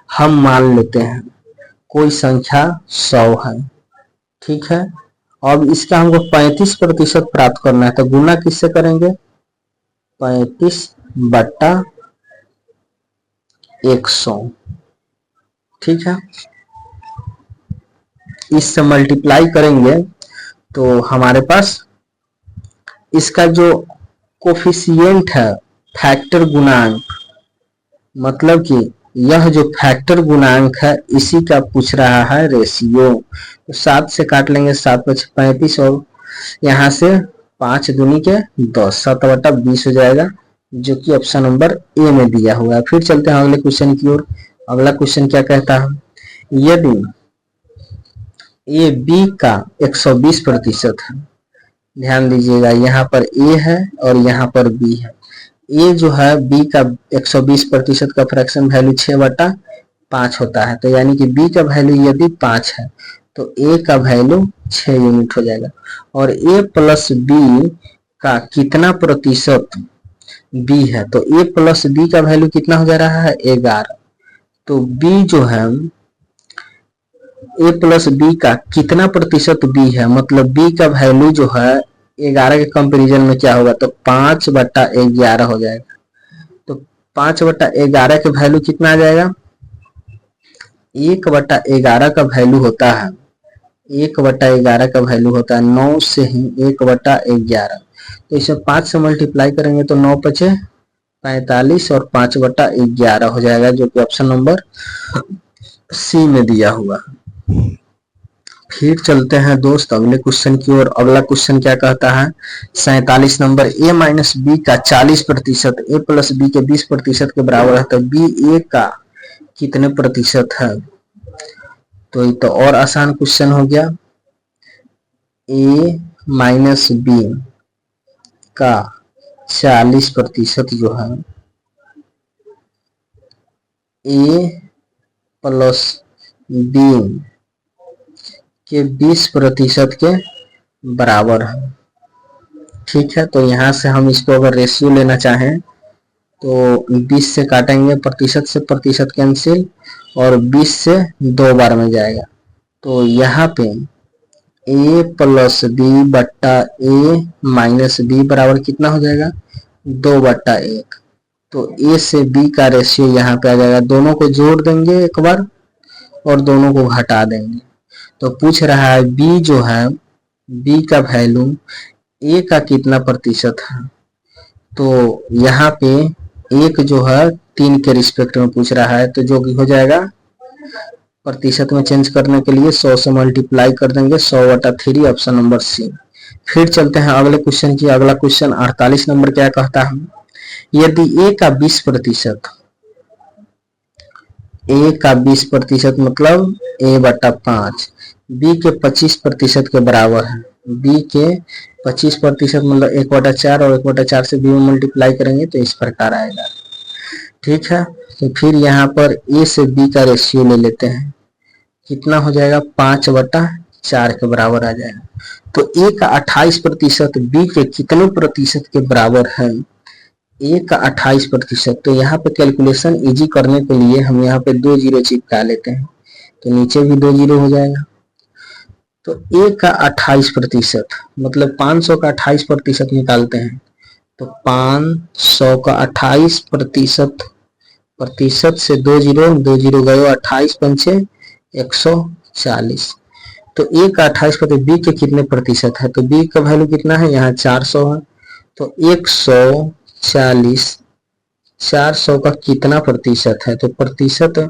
हम मान लेते हैं कोई संख्या 100 है, ठीक है। अब इसका हमको 35% प्राप्त करना है, तो गुना किससे करेंगे 35 बट्टा 100, ठीक है। इससे मल्टीप्लाई करेंगे तो हमारे पास इसका जो कोफिशिएंट है फैक्टर गुणांक, मतलब कि यह जो फैक्टर गुणांक है इसी का पूछ रहा है रेशियो। तो 7 से काट लेंगे, 7 × 35 और यहाँ से 5 दूनी के 10, 7/20 हो जाएगा, जो कि ऑप्शन नंबर ए में दिया हुआ है। फिर चलते हैं अगले क्वेश्चन की ओर। अगला क्वेश्चन क्या कहता है, यदि ए बी का 120% है, ध्यान दीजिएगा यहाँ पर ए है और यहाँ पर बी है। ए जो है बी का 120% का फ्रैक्शन वैल्यू 6/5 होता है, तो यानी कि बी का वैल्यू यदि 5 है तो ए का वैल्यू 6 यूनिट हो जाएगा। और ए प्लस बी का कितना प्रतिशत बी है, तो ए प्लस बी का वैल्यू कितना हो जा रहा है 11। तो बी जो है ए प्लस बी का कितना प्रतिशत बी है, मतलब बी का वैल्यू जो है 11 के कंपेरिजन में क्या होगा, तो 5/11 हो जाएगा। तो 5/11 के वैल्यू कितना आ जाएगा 1/11 का वैल्यू होता है 1/11 का वैल्यू होता है 9 से ही 1/11। तो इसे 5 से मल्टीप्लाई करेंगे तो 9 × 5 = 45 और 5/11 हो जाएगा, जो कि ऑप्शन नंबर सी में दिया हुआ। फिर चलते हैं दोस्त अगले क्वेश्चन की ओर। अगला क्वेश्चन क्या कहता है, 47 नंबर, a माइनस बी का 40% a प्लस बी के 20% के बराबर है, तो बी ए का कितने प्रतिशत है। तो ये तो और आसान क्वेश्चन हो गया, a माइनस बी का 40% जो है a प्लस बी के 20% के बराबर है, ठीक है। तो यहाँ से हम इसको अगर रेशियो लेना चाहें तो 20 से काटेंगे, प्रतिशत से प्रतिशत कैंसिल और 20 से 2 बार में जाएगा। तो यहाँ पे a प्लस बी बट्टा a माइनस बी बराबर कितना हो जाएगा 2/1। तो a से b का रेशियो यहाँ पे आ जाएगा, दोनों को जोड़ देंगे एक बार और दोनों को घटा देंगे। तो पूछ रहा है b जो है b का वैल्यू a का कितना प्रतिशत है, तो यहाँ पे एक जो है 3 के रिस्पेक्ट में पूछ रहा है, तो जो कि हो जाएगा प्रतिशत में चेंज करने के लिए 100 से मल्टीप्लाई कर देंगे, 100/3, ऑप्शन नंबर सी। फिर चलते हैं अगले क्वेश्चन की। अगला क्वेश्चन 48 नंबर क्या कहता है, यदि ए का 20%, ए का 20% मतलब a/5 बी के 25% के बराबर है। बी के 25% मतलब 1/4 और 1/4 से बी में मल्टीप्लाई करेंगे तो इस प्रकार आएगा। ठीक है, तो फिर यहाँ पर ए से बी का रेशियो ले लेते हैं, कितना हो जाएगा 5/4 के बराबर आ जाएगा। तो ए का 28% बी के कितने प्रतिशत के बराबर है, ए का 28%। तो यहाँ पे कैलकुलेशन इजी करने के लिए हम यहाँ पे 2 जीरो चिपका लेते हैं, तो नीचे भी 2 जीरो हो जाएगा। तो ए का 28% मतलब 500 का 28% निकालते हैं, तो 500 का 28% से 2 जीरो गए, 28 पंचे 140। तो ए का 28% बी के कितने प्रतिशत है, तो बी का वैल्यू कितना है, यहाँ 400 है, तो 140 400 का कितना प्रतिशत है, तो प्रतिशत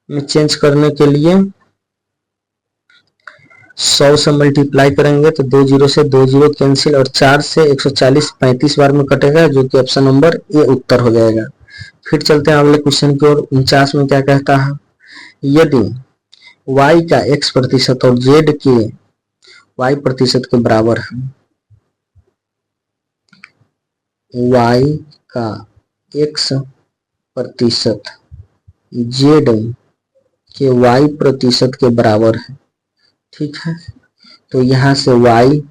में चेंज करने के लिए 100 से मल्टीप्लाई करेंगे तो 2 जीरो से 2 जीरो कैंसिल और 4 से 140 35 बार में कटेगा, जो कि ऑप्शन नंबर ए उत्तर हो जाएगा। फिर चलते हैं अगले क्वेश्चन की ओर। 49 में क्या कहता है, यदि y का x% और z के y% के बराबर है, y का x% z के y% के बराबर है। ठीक है, तो यहाँ से y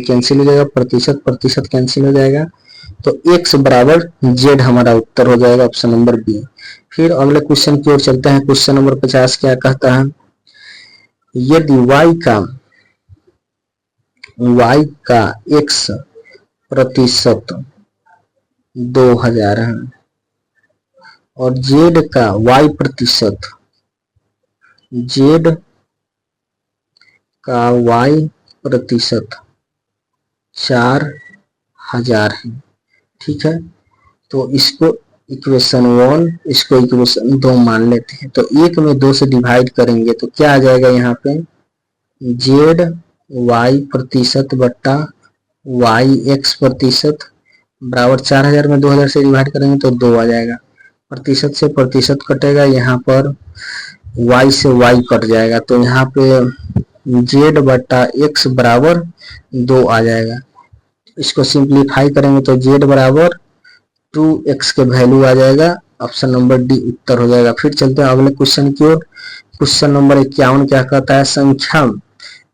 कैंसिल हो जाएगा, प्रतिशत कैंसिल हो जाएगा, तो x बराबर z हमारा उत्तर हो जाएगा, ऑप्शन नंबर बी। फिर अगले क्वेश्चन की ओर चलते हैं। क्वेश्चन नंबर 50 क्या कहता है, यदि y का x% 2000 है और z का y% 4000 है। ठीक है, तो इसको इक्वेशन 1, इसको इक्वेशन 2 मान लेते हैं। तो 1 में 2 से डिवाइड करेंगे तो क्या आ जाएगा, यहाँ पे z y% बट्टा y x% बराबर 4000 में 2000 से डिवाइड करेंगे तो 2 आ जाएगा। प्रतिशत से प्रतिशत कटेगा, यहाँ पर y से y कट जाएगा, तो यहाँ पे z बट्टा x बराबर 2 आ जाएगा। इसको सिंप्लीफाई करेंगे तो z बराबर 2x के वैल्यू आ जाएगा, ऑप्शन नंबर डी उत्तर हो जाएगा। फिर चलते हैं अगले क्वेश्चन की ओर। क्वेश्चन नंबर 51 क्या कहता है, संख्या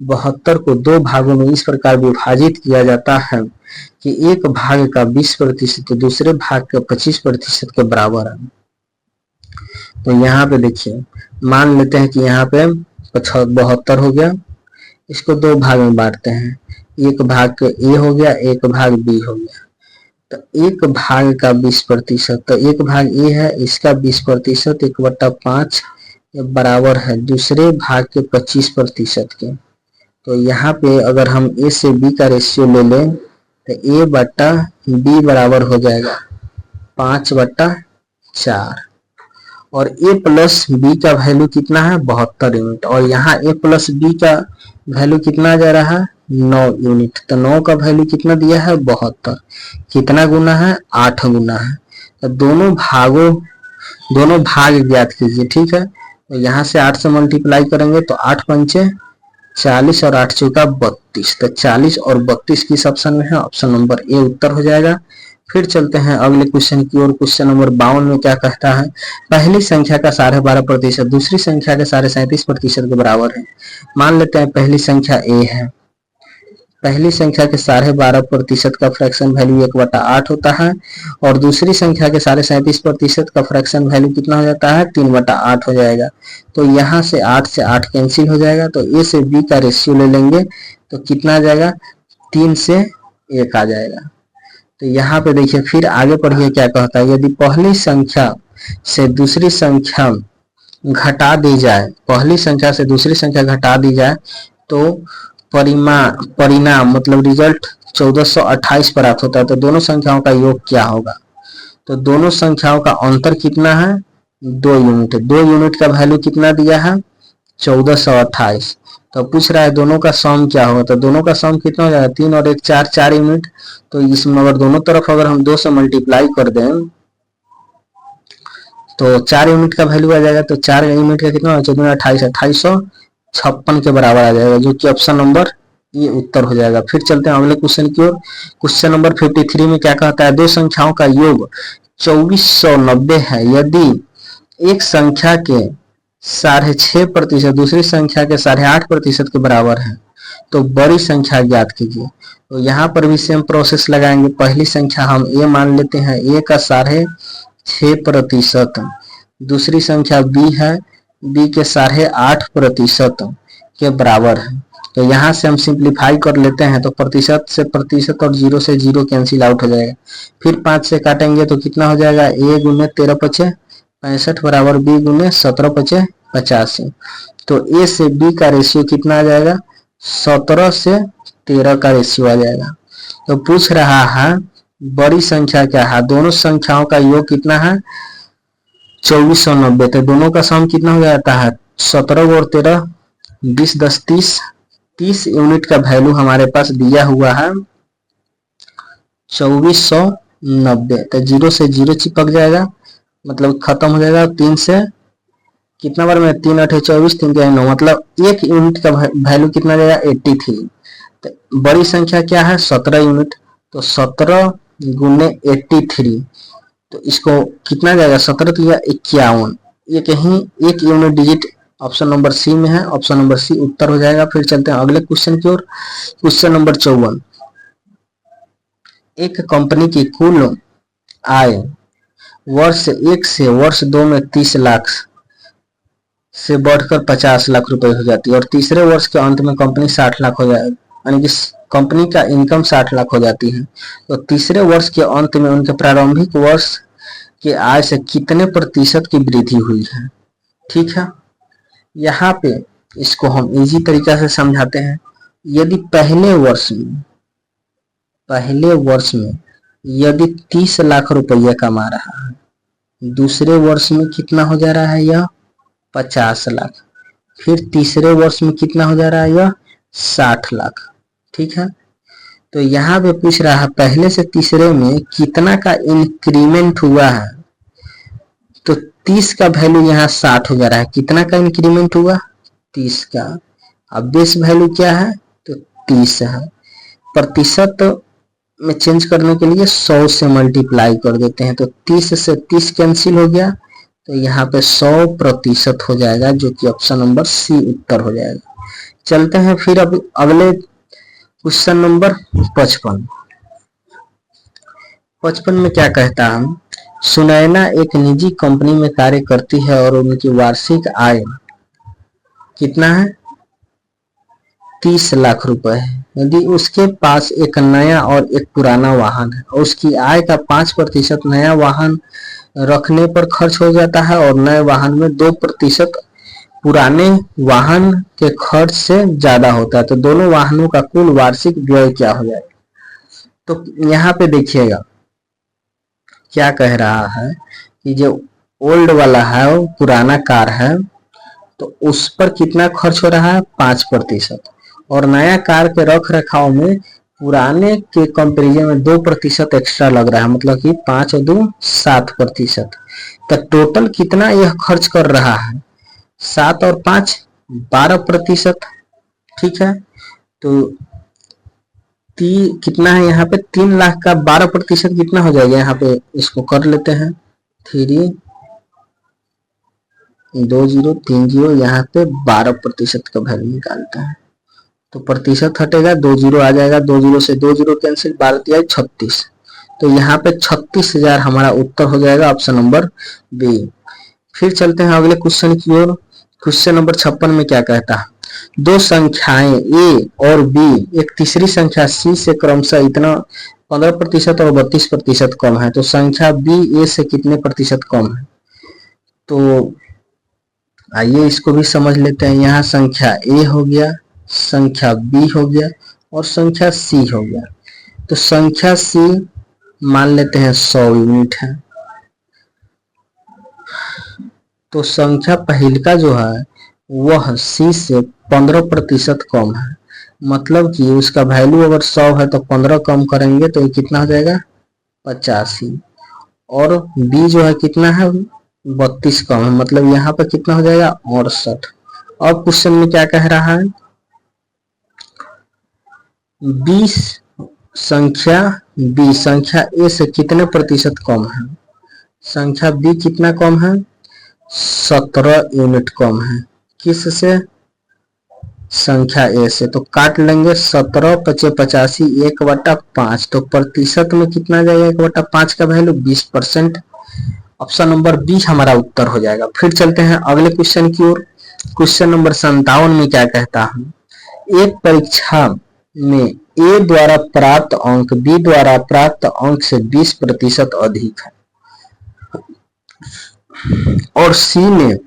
72 को 2 भागों में इस प्रकार विभाजित किया जाता है कि एक भाग का 20% तो दूसरे भाग का 25% के बराबर है। तो यहाँ पे देखिए, मान लेते हैं कि यहाँ पे 72 हो गया, इसको 2 भाग में बांटते हैं, एक भाग ए हो गया, एक भाग बी हो गया। तो एक भाग का 20%, तो एक भाग ए है, इसका 20% 1/5 बराबर है दूसरे भाग के 25% के। तो यहाँ पे अगर हम ए से बी का रेशियो ले लें तो ए बट्टा बी बराबर हो जाएगा 5/4 और ए प्लस बी का वैल्यू कितना है 72 यूनिट, और यहाँ ए प्लस बी का वैल्यू कितना जा रहा है 9 यूनिट। तो 9 का वैल्यू कितना दिया है 72, कितना गुना है 8 गुना है। तो दोनों भाग ज्ञात कीजिए। ठीक है, तो यहाँ से 8 से मल्टीप्लाई करेंगे तो 8 पंचे 40 और 8 चौका 32, तो 40 और 32 किस ऑप्शन में है, ऑप्शन नंबर ए उत्तर हो जाएगा। फिर चलते हैं अगले क्वेश्चन की ओर। क्वेश्चन नंबर 52 में क्या कहता है, पहली संख्या का 12.5% दूसरी संख्या के 37.5% के बराबर है। मान लेते हैं पहली संख्या ए है, पहली संख्या के 12.5% का फ्रैक्शन वैल्यू 1/8 होता है और दूसरी संख्या के 37.5% का फ्रैक्शन वैल्यू कितना हो जाता है 3/8 हो जाएगा। तो यहाँ से 8 कैंसिल हो जाएगा, तो ए से बी का रेशियो ले लेंगे तो कितना आ जाएगा 3 से 1 आ जाएगा। तो यहाँ पे देखिए, फिर आगे पढ़िए क्या कहता है, यदि पहली संख्या से दूसरी संख्या घटा दी जाए, पहली संख्या से दूसरी संख्या घटा दी जाए तो परिणाम मतलब रिजल्ट 1428 प्राप्त होता है। तो दोनों संख्याओं का योग क्या होगा, तो दोनों संख्याओं का अंतर कितना है 2 यूनिट। 2 यूनिट का वैल्यू कितना दिया है 1428, तो पूछ रहा है दोनों का सम क्या होगा, तो दोनों का सम कितना हो जाएगा, 3 और 1 4, 4 यूनिट। तो इसमें अगर दोनों तरफ अगर हम 2 से मल्टीप्लाई कर दें तो 4 यूनिट का वैल्यू आ जाएगा। तो 4 यूनिट का कितना, 14 2856 के बराबर आ जाएगा, जो कि ऑप्शन नंबर ये उत्तर हो जाएगा। फिर चलते हैं अगले क्वेश्चन की ओर। क्वेश्चन नंबर 53 में क्या कहता है, दो संख्याओं का योग 2490 है। यदि एक संख्या के 6.5% दूसरी संख्या के 8.5% के बराबर है तो बड़ी संख्या ज्ञात कीजिए। तो यहाँ पर भी सेम प्रोसेस लगाएंगे। पहली संख्या हम ए मान लेते हैं, ए का 6.5%, दूसरी संख्या बी है, बी के 8.5% के बराबर है। तो यहाँ से हम सिंप्लीफाई कर लेते हैं, तो प्रतिशत से प्रतिशत और 0 से 0 कैंसिल आउट हो जाएगा। फिर 5 से काटेंगे तो कितना हो जाएगा, ए गुने 13 पचे 65 बराबर बी गुने 17 पचे 85। तो ए से बी का रेशियो कितना आ जाएगा, 17 से 13 का रेशियो आ जाएगा। तो पूछ रहा है बड़ी संख्या क्या है, दोनों संख्याओं का योग कितना है, 2490। तो दोनों का सम कितना हो जाता है, 17 और 13 20 10 30, 30 यूनिट का वैल्यू हमारे पास दिया हुआ है 2490। तो 0 से 0 चिपक जाएगा, मतलब खत्म हो जाएगा। 3 से कितना बार में, 3 8 24, 3 9, मतलब 1 यूनिट का वैल्यू कितना जाएगा, 83। तो बड़ी संख्या क्या है, 17 यूनिट। तो 17 गुने 83, तो इसको कितना जाएगा, 17 तो 51, ये कहीं 1 unit digit option number C में है। ऑप्शन नंबर सी उत्तर हो जाएगा। फिर चलते हैं अगले क्वेश्चन की ओर। क्वेश्चन नंबर 54, एक कंपनी की कुल आय वर्ष 1 से वर्ष 2 में 30 लाख से बढ़कर 50 लाख रुपए हो जाती है और तीसरे वर्ष के अंत में कंपनी 60 लाख हो जाए, यानी कि कंपनी का इनकम 60 लाख हो जाती है। तो तीसरे वर्ष के अंत में उनके प्रारंभिक वर्ष के आय से कितने प्रतिशत की वृद्धि हुई है। ठीक है, यहाँ पे इसको हम इजी तरीका से समझाते हैं। यदि पहले वर्ष में यदि 30 लाख रुपया कमा रहा है, दूसरे वर्ष में कितना हो जा रहा है, यह 50 लाख, फिर तीसरे वर्ष में कितना हो जा रहा है, यह 60 लाख। ठीक है, तो यहाँ पे पूछ रहा है पहले से तीसरे में कितना का इंक्रीमेंट हुआ है। तो 30 का वैल्यू यहाँ 60 हो जा रहा है, कितना का इंक्रीमेंट हुआ, 30 का। अब बेस वैल्यू क्या है, तो 30 है। प्रतिशत में चेंज करने के लिए 100 से मल्टीप्लाई कर देते हैं, तो 30 से 30 कैंसिल हो गया, तो यहाँ पे 100% हो जाएगा, जो कि ऑप्शन नंबर सी उत्तर हो जाएगा। चलते हैं फिर अब अगले क्वेश्चन नंबर 55। 55 में क्या कहता है, सुनैना एक निजी कंपनी में कार्य करती है और उनकी वार्षिक आय कितना है, 30 लाख रुपए है। यदि उसके पास एक नया और एक पुराना वाहन है और उसकी आय का 5% नया वाहन रखने पर खर्च हो जाता है और नए वाहन में 2% पुराने वाहन के खर्च से ज्यादा होता है, तो दोनों वाहनों का कुल वार्षिक व्यय क्या हो जाएगा। तो यहाँ पे देखिएगा क्या कह रहा है कि जो ओल्ड वाला है, वो पुराना कार है, तो उस पर कितना खर्च हो रहा है, 5%, और नया कार के रख रखाव में पुराने के कंपेरिजन में 2% एक्स्ट्रा लग रहा है, मतलब कि 5 और 2 7%। तो टोटल कितना यह खर्च कर रहा है, 7 और 5 12%। ठीक है, तो कितना है यहाँ पे, 3 लाख का 12% कितना हो जाएगा, यहाँ पे इसको कर लेते हैं 3 2 0 3 0, यहाँ पे 12% का वैल्यू निकालता है। तो प्रतिशत हटेगा, 2 0 आ जाएगा, 2 0 से 2 0 कैंसिल, 12 36। तो यहाँ पे 36,000 हमारा उत्तर हो जाएगा, ऑप्शन नंबर बी। फिर चलते हैं अगले क्वेश्चन की ओर। क्वेश्चन नंबर 56 में क्या कहता है, दो संख्याएं ए और बी एक तीसरी संख्या सी से क्रमशः इतना 15% और 32% कम है, तो संख्या बी ए से कितने प्रतिशत कम है। तो आइए इसको भी समझ लेते हैं। यहाँ संख्या ए हो गया, संख्या बी हो गया और संख्या सी हो गया। तो संख्या सी मान लेते हैं 100 यूनिट है, तो संख्या पहले का जो है वह सी से 15% कम है। मतलब कि उसका वैल्यू अगर 100 है तो 15 कम करेंगे तो ये कितना हो जाएगा 85। और बी जो है कितना है 32 कम है, मतलब यहाँ पर कितना हो जाएगा 68। अब क्वेश्चन में क्या कह रहा है, 20 संख्या बी संख्या ए से कितने प्रतिशत कम है। संख्या बी कितना कम है 17 यूनिट कम है। किस से, संख्या ए से। तो काट लेंगे 17 पचे 85 1/5, तो प्रतिशत में कितना जाएगा 1/5 का वैल्यू 20%। ऑप्शन नंबर बी हमारा उत्तर हो जाएगा। फिर चलते हैं अगले क्वेश्चन की ओर। क्वेश्चन नंबर 57 में क्या कहता है, एक परीक्षा में ए द्वारा प्राप्त अंक बी द्वारा प्राप्त अंक से 20% अधिक है और सी ने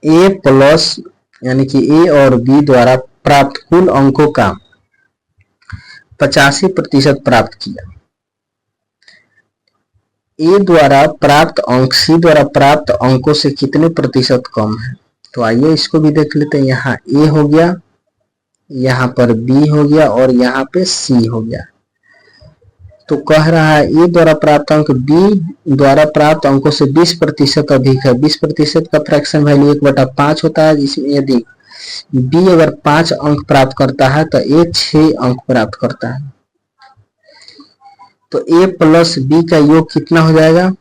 ए प्लस यानी कि ए और बी द्वारा प्राप्त कुल अंकों का 85% प्राप्त किया। ए द्वारा प्राप्त अंक सी द्वारा प्राप्त अंकों से कितने प्रतिशत कम है। तो आइए इसको भी देख लेते हैं। यहाँ ए हो गया, यहाँ पर बी हो गया और यहाँ पे सी हो गया। तो कह रहा है ए द्वारा प्राप्त अंक बी द्वारा प्राप्त अंकों से 20% अधिक है। 20% का फ्रैक्शन वैल्यू 1/5 होता है, जिसमें यदि बी अगर 5 अंक प्राप्त करता है तो ए 6 अंक प्राप्त करता है। तो ए प्लस बी का योग कितना हो जाएगा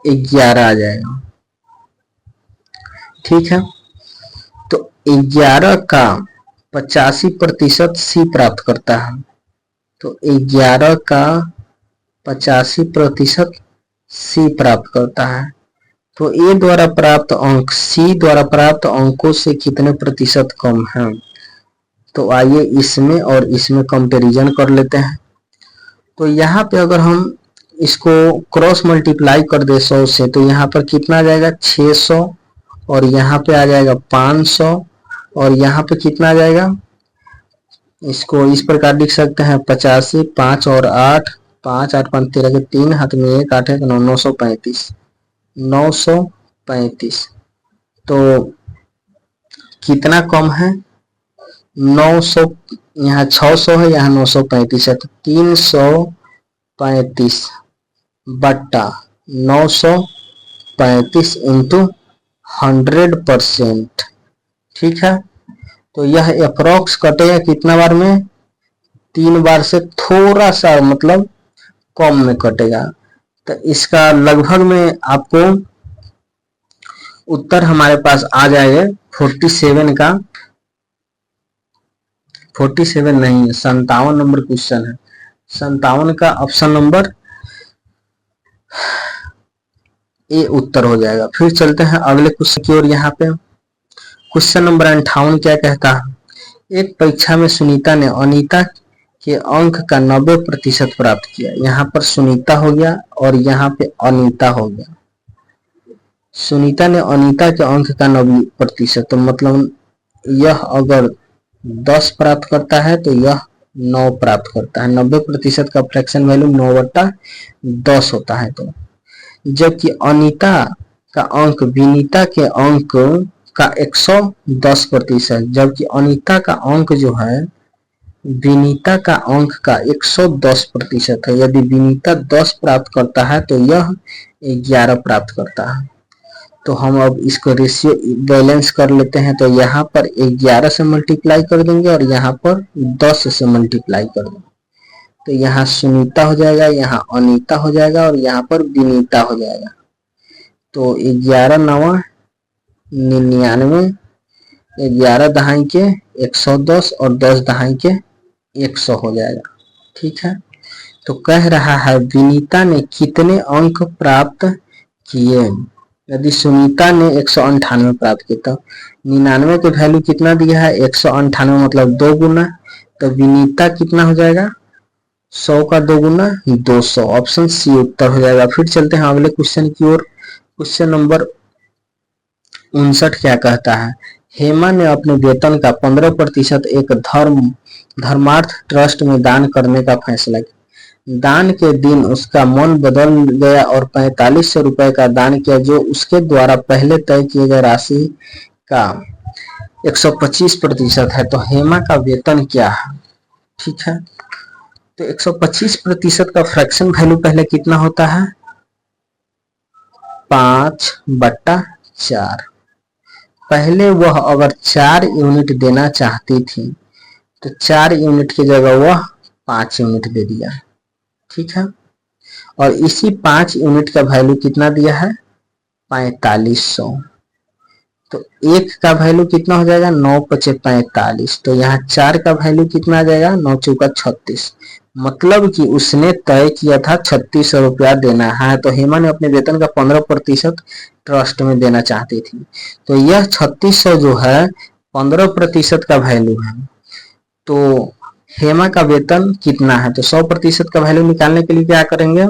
11 आ जाएगा। ठीक है, तो 11 का 85% सी प्राप्त करता है। तो 11 का 85% सी प्राप्त करता है। तो ए द्वारा प्राप्त अंक सी द्वारा प्राप्त अंकों से कितने प्रतिशत कम है। तो आइए इसमें और इसमें कंपैरिजन कर लेते हैं। तो यहाँ पे अगर हम इसको क्रॉस मल्टीप्लाई कर दे 100 से तो यहाँ पर कितना आ जाएगा 600 और यहाँ पे आ जाएगा 500 और यहाँ पे कितना आ जाएगा, इसको इस प्रकार लिख सकते हैं 85 5 और 8 5 8 5 13 के 3 हाथ में 1 8 1 9 935 935। तो कितना कम है 900, यहाँ 600 है यहाँ 935 है। तो 335 बट्टा 935 इंटू 100%। ठीक है, तो यह अप्रोक्स कटेगा कितना बार में 3 बार से थोड़ा सा मतलब कम में कटेगा। तो इसका लगभग में आपको उत्तर हमारे पास आ जाएगा 47 का, 47 नहीं है 57 नंबर क्वेश्चन है। 57 का ऑप्शन नंबर ए उत्तर हो जाएगा। फिर चलते हैं अगले क्वेश्चन की ओर। यहाँ पे क्वेश्चन नंबर 58 क्या कहता है, एक परीक्षा में सुनीता ने अनीता के अंक का 90% प्राप्त किया। यहाँ पर सुनीता हो गया और यहाँ पे अनीता हो गया। सुनीता ने अनीता के अंक का 90%, तो मतलब यह अगर 10 प्राप्त करता है तो यह 9 प्राप्त करता है। 90% का फ्रैक्शन वैल्यू 9/10 होता है। तो जबकि अनीता का अंक विनीता के अंक का 110%, जबकि अनीता का अंक जो है विनीता का अंक का 110% है। यदि विनीता 10 प्राप्त करता है तो यह 11 प्राप्त करता है। तो हम अब इसको रेशियो बैलेंस कर लेते हैं। तो यहाँ पर 11 से मल्टीप्लाई कर देंगे और यहाँ पर 10 से मल्टीप्लाई कर देंगे। तो यहाँ सुनीता हो जाएगा, यहाँ अनीता हो जाएगा और यहाँ पर विनीता हो जाएगा। तो 11 9 99, 11 दहाई के 110 और 10 दहाई के 100 हो जाएगा। ठीक है, तो कह रहा है विनीता ने कितने अंक प्राप्त किए। यदि सुनीता ने 198 प्राप्त किया तो 99 के वैल्यू कितना दिया है 198 मतलब 2 गुना। तो विनीता कितना हो जाएगा 100 का 2 गुना 200। ऑप्शन सी उत्तर हो जाएगा। फिर चलते हैं अगले क्वेश्चन की ओर। क्वेश्चन नंबर 59 क्या कहता है, हेमा ने अपने वेतन का 15% एक धर्मार्थ ट्रस्ट में दान करने का फैसला किया। दान के दिन उसका मन बदल गया और 4500 रुपए का दान किया, जो उसके द्वारा पहले तय किए गए राशि का 125% है, तो हेमा का वेतन क्या है? ठीक है, तो 125% का फ्रैक्शन वैल्यू पहले कितना होता है? 5/4। पहले वह अगर 4 यूनिट देना चाहती थी तो 4 यूनिट की जगह वह 5 यूनिट दे दिया। ठीक है, और इसी 5 यूनिट का वैल्यू कितना दिया है? 4500। तो एक का वैल्यू कितना हो जाएगा? 9×5=45। तो यहाँ 4 का वैल्यू कितना आ जाएगा? 9×4=36। मतलब कि उसने तय किया था 3600 रुपया देना है। तो हेमा ने अपने वेतन का 15% ट्रस्ट में देना चाहती थी। तो यह 3600 जो है 15% का वैल्यू है। तो हेमा का वेतन कितना है? तो 100% का वैल्यू निकालने के लिए क्या करेंगे?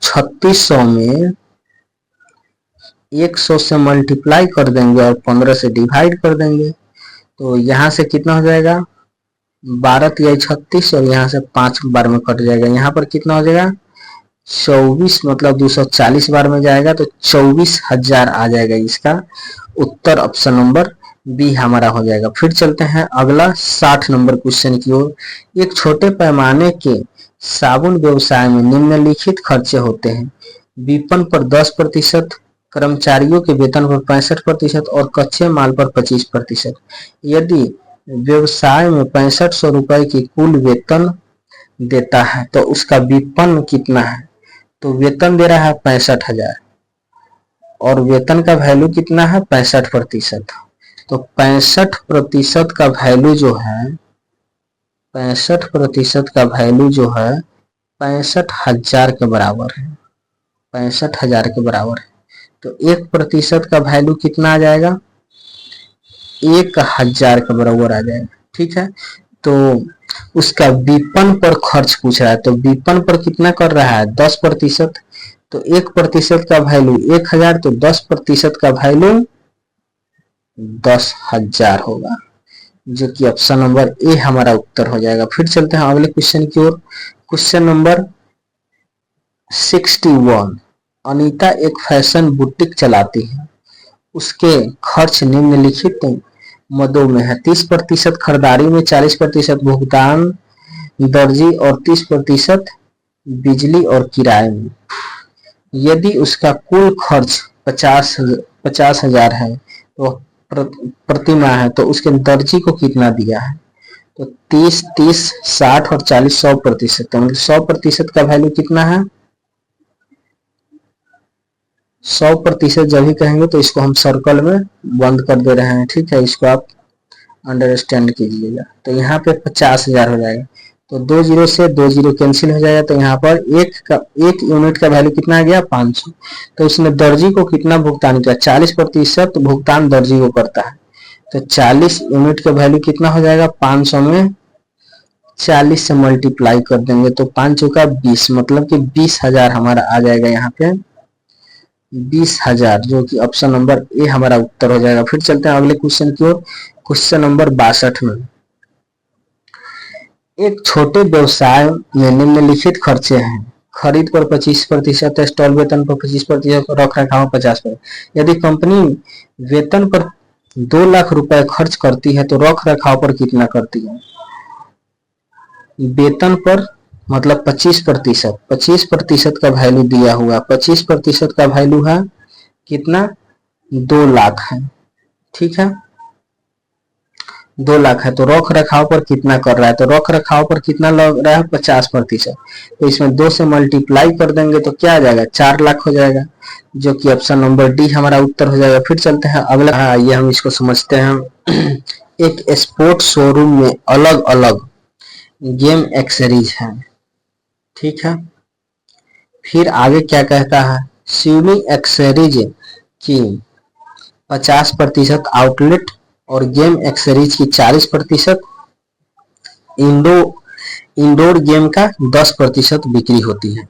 3600 में 100 से मल्टीप्लाई कर देंगे और 15 से डिवाइड कर देंगे। तो यहाँ से कितना हो जाएगा? 12×36 और यहाँ से 5 बार में कट जाएगा। यहाँ पर कितना हो जाएगा? 24, मतलब 240 बार में जाएगा तो 24,000 आ जाएगा। इसका उत्तर ऑप्शन नंबर बी हमारा हो जाएगा। फिर चलते हैं अगला 60 नंबर क्वेश्चन की ओर। एक छोटे पैमाने के साबुन व्यवसाय में निम्नलिखित खर्चे होते हैं। विपणन पर 10%, कर्मचारियों के वेतन पर 65% और कच्चे माल पर 25%। यदि व्यवसाय में 6500 रुपए की कुल वेतन देता है तो उसका विपणन कितना है? तो वेतन दे रहा है 65,000 और वेतन का वैल्यू कितना है? 65%। तो 65% का वैल्यू जो है 65% का वैल्यू जो है 65,000 के बराबर है। 65,000 के बराबर है। तो 1% का वैल्यू कितना आ जाएगा? 1,000 के बराबर आ जाएगा। ठीक है, तो उसका विपणन पर खर्च पूछ रहा है। तो विपणन पर कितना कर रहा है? 10%। तो 1% का वैल्यू 1,000, तो 10% का वैल्यू 10,000 होगा, जो कि ऑप्शन नंबर ए हमारा उत्तर हो जाएगा। फिर चलते हैं अगले क्वेश्चन की ओर। Question number 61। अनीता एक फैशन बुटीक चलाती है। उसके खर्च निम्नलिखित मदों में है। 30% खरीदारी में, 40% भुगतान दर्जी और 30% बिजली और किराए में। यदि उसका कुल खर्च 50,000 है तो प्रति माह है, तो उसके दर्जी को कितना दिया है? तो 30, 30, 60 और 40 100%। मतलब 100% का वैल्यू कितना है? 100% जब भी कहेंगे तो इसको हम सर्कल में बंद कर दे रहे हैं। ठीक है, इसको आप अंडरस्टैंड कीजिएगा। तो यहाँ पे 50,000 हो जाएगा। तो 2 जीरो से 2 जीरो कैंसिल हो जाएगा। तो यहाँ पर एक यूनिट का वैल्यू कितना आ गया? 500। तो उसने दर्जी को कितना भुगतान किया? 40% भुगतान दर्जी को करता है। तो 40 यूनिट का वैल्यू कितना हो जाएगा? 500 में 40 से मल्टीप्लाई कर देंगे तो 5×4=20, मतलब कि 20,000 हमारा आ जाएगा। यहाँ पे 20,000, जो कि ऑप्शन नंबर ए हमारा उत्तर हो जाएगा। फिर चलते हैं अगले क्वेश्चन की ओर। क्वेश्चन नंबर 62 में एक छोटे व्यवसाय में निम्नलिखित खर्चे हैं। खरीद पर 25%, स्टॉल वेतन पर 25%, रख रखाव 50%। यदि कंपनी वेतन पर 2 लाख रुपए खर्च करती है तो रख रखाव पर कितना करती है? वेतन पर मतलब 25%, 25% का वैल्यू दिया हुआ, 25% का वैल्यू है कितना? 2 लाख है। ठीक है, 2 लाख है। तो रख रखाव पर कितना कर रहा है? तो रख रखाव पर कितना लग रहा है? 50%। तो इसमें 2 से मल्टीप्लाई कर देंगे तो क्या आ जाएगा? 4 लाख हो जाएगा, जो कि ऑप्शन नंबर डी हमारा उत्तर हो जाएगा। फिर चलते हैं अगला, ये हम इसको समझते हैं। एक स्पोर्ट्स शोरूम में अलग अलग गेम एक्सेसरीज है। ठीक है, फिर आगे क्या कहता है? स्विमिंग एक्सेसरीज की 50% आउटलेट और गेम एक्सेसरीज की 40%, इंडोर गेम का 10% बिक्री होती है।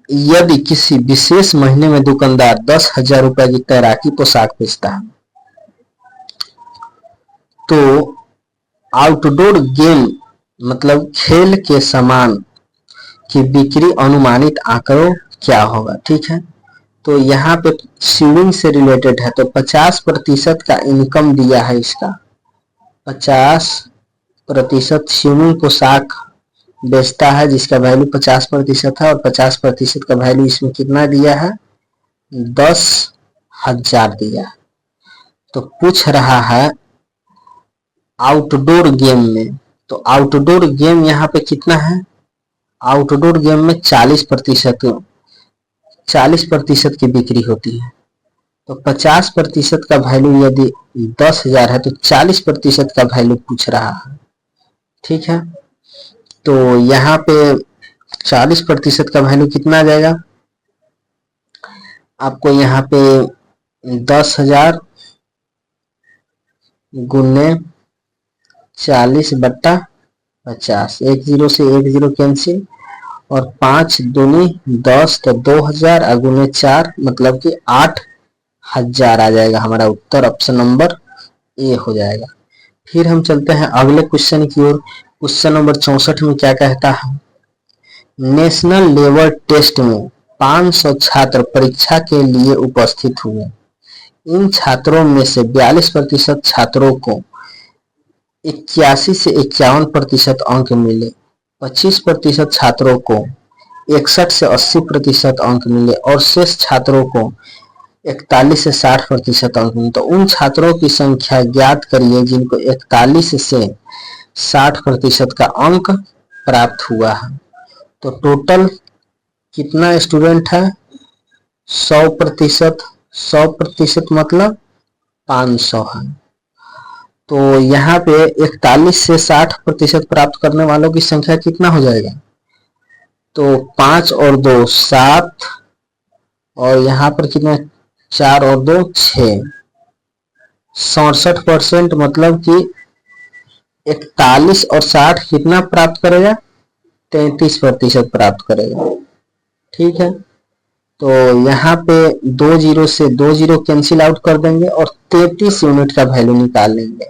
यदि किसी विशेष महीने में दुकानदार 10,000 रुपए की तैराकी पोशाक बेचता है तो आउटडोर गेम मतलब खेल के सामान की बिक्री अनुमानित आंकड़ों क्या होगा? ठीक है, तो यहाँ पे स्विमिंग से रिलेटेड है, तो 50% का इनकम दिया है इसका। 50% स्विमिंग पोशाक बेचता है जिसका वैल्यू 50% है, और 50% का वैल्यू इसमें कितना दिया है, 10,000 दिया है। तो पूछ रहा है आउटडोर गेम में, तो आउटडोर गेम यहाँ पे कितना है, आउटडोर गेम में 40% की बिक्री होती है। तो 50% का वैल्यू यदि 10,000 है तो 40% का वैल्यू पूछ रहा है। ठीक है, तो यहाँ पे 40% का वैल्यू कितना आ जाएगा आपको, यहाँ पे 10,000 गुने 40/50, 1 0 से 1 0 कैंसिल, और 5 दूनी 10, तो 2,000 गुने 4 मतलब कि 8,000 आ जाएगा। हमारा उत्तर ऑप्शन नंबर ए हो जाएगा। फिर हम चलते हैं अगले क्वेश्चन की ओर। क्वेश्चन नंबर 64 में क्या कहता है, नेशनल लेवल टेस्ट में 500 छात्र परीक्षा के लिए उपस्थित हुए। इन छात्रों में से 42% छात्रों को 81 से 51% अंक मिले, 25% छात्रों को 61 से 80% अंक मिले, और शेष छात्रों को 41 से 60% अंक मिले। तो उन छात्रों की संख्या ज्ञात करिए जिनको 41 से 60% का अंक प्राप्त हुआ है। तो टोटल कितना स्टूडेंट है, 100%, 100% मतलब 500 है। तो यहाँ पे 41 से 60% प्राप्त करने वालों की संख्या कितना हो जाएगा, तो 5 और 2 7, और यहाँ पर कितना, 4 और 2 6, 67% मतलब कि 41 और 60 कितना प्राप्त करेगा, 33% प्राप्त करेगा। ठीक है, तो यहाँ पे 2 0 से 2 0 कैंसिल आउट कर देंगे और 33 यूनिट का वैल्यू निकाल लेंगे।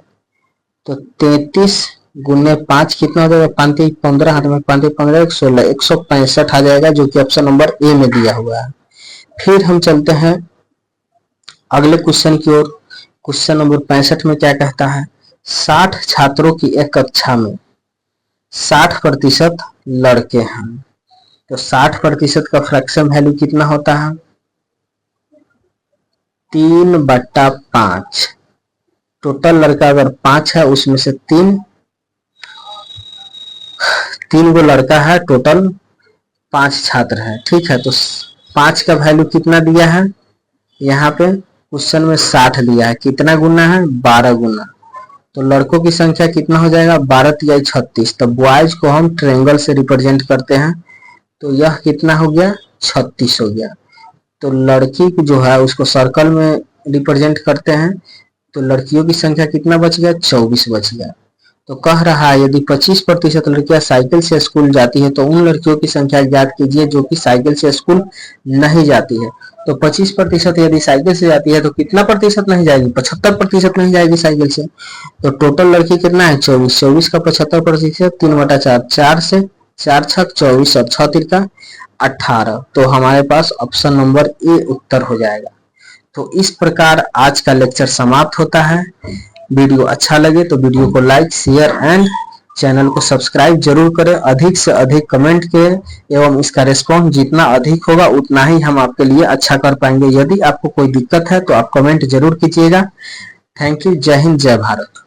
तो 33 गुने 5 कितना हो जाएगा, 5 15, हाथ में 5 15 16, 165 आ जाएगा, जो कि ऑप्शन नंबर ए में दिया हुआ है। फिर हम चलते हैं अगले क्वेश्चन की ओर। क्वेश्चन नंबर 65 में क्या कहता है, 60 छात्रों की एक कक्षा में 60% लड़के हैं। तो 60% का फ्रैक्शन वैल्यू कितना होता है, 3/5। टोटल लड़का अगर 5 है उसमें से 3 गो लड़का है, टोटल 5 छात्र है। ठीक है, तो 5 का वैल्यू कितना दिया है, यहाँ पे क्वेश्चन में 60 दिया है, कितना गुना है, 12 गुना। तो लड़कों की संख्या कितना हो जाएगा, 12 तिहाई 36। तो बॉयज को हम ट्रायंगल से रिप्रेजेंट करते हैं, तो यह कितना हो गया, 36 हो गया। तो लड़की जो है उसको सर्कल में रिप्रेजेंट करते हैं, तो लड़कियों की संख्या कितना बच गया, 24 बच गया। तो कह रहा है यदि 25% लड़कियां साइकिल से स्कूल जाती है तो उन लड़कियों की संख्या ज्ञात कीजिए जो कि साइकिल से स्कूल नहीं जाती है। तो 25% यदि साइकिल से जाती है तो कितना प्रतिशत नहीं जाएगी, 75% नहीं जाएगी साइकिल से। तो टोटल लड़की कितना है, 24, 24 का 75%, 3/4, 4 से 4 छक 24 और 6 तिरका 18। तो हमारे पास ऑप्शन नंबर ए उत्तर हो जाएगा। तो इस प्रकार आज का लेक्चर समाप्त होता है। वीडियो अच्छा लगे तो वीडियो को लाइक, शेयर एंड चैनल को सब्सक्राइब जरूर करें। अधिक से अधिक कमेंट करें एवं इसका रिस्पॉन्स जितना अधिक होगा उतना ही हम आपके लिए अच्छा कर पाएंगे। यदि आपको कोई दिक्कत है तो आप कमेंट जरूर कीजिएगा। Thank you. जय हिंद, जय भारत।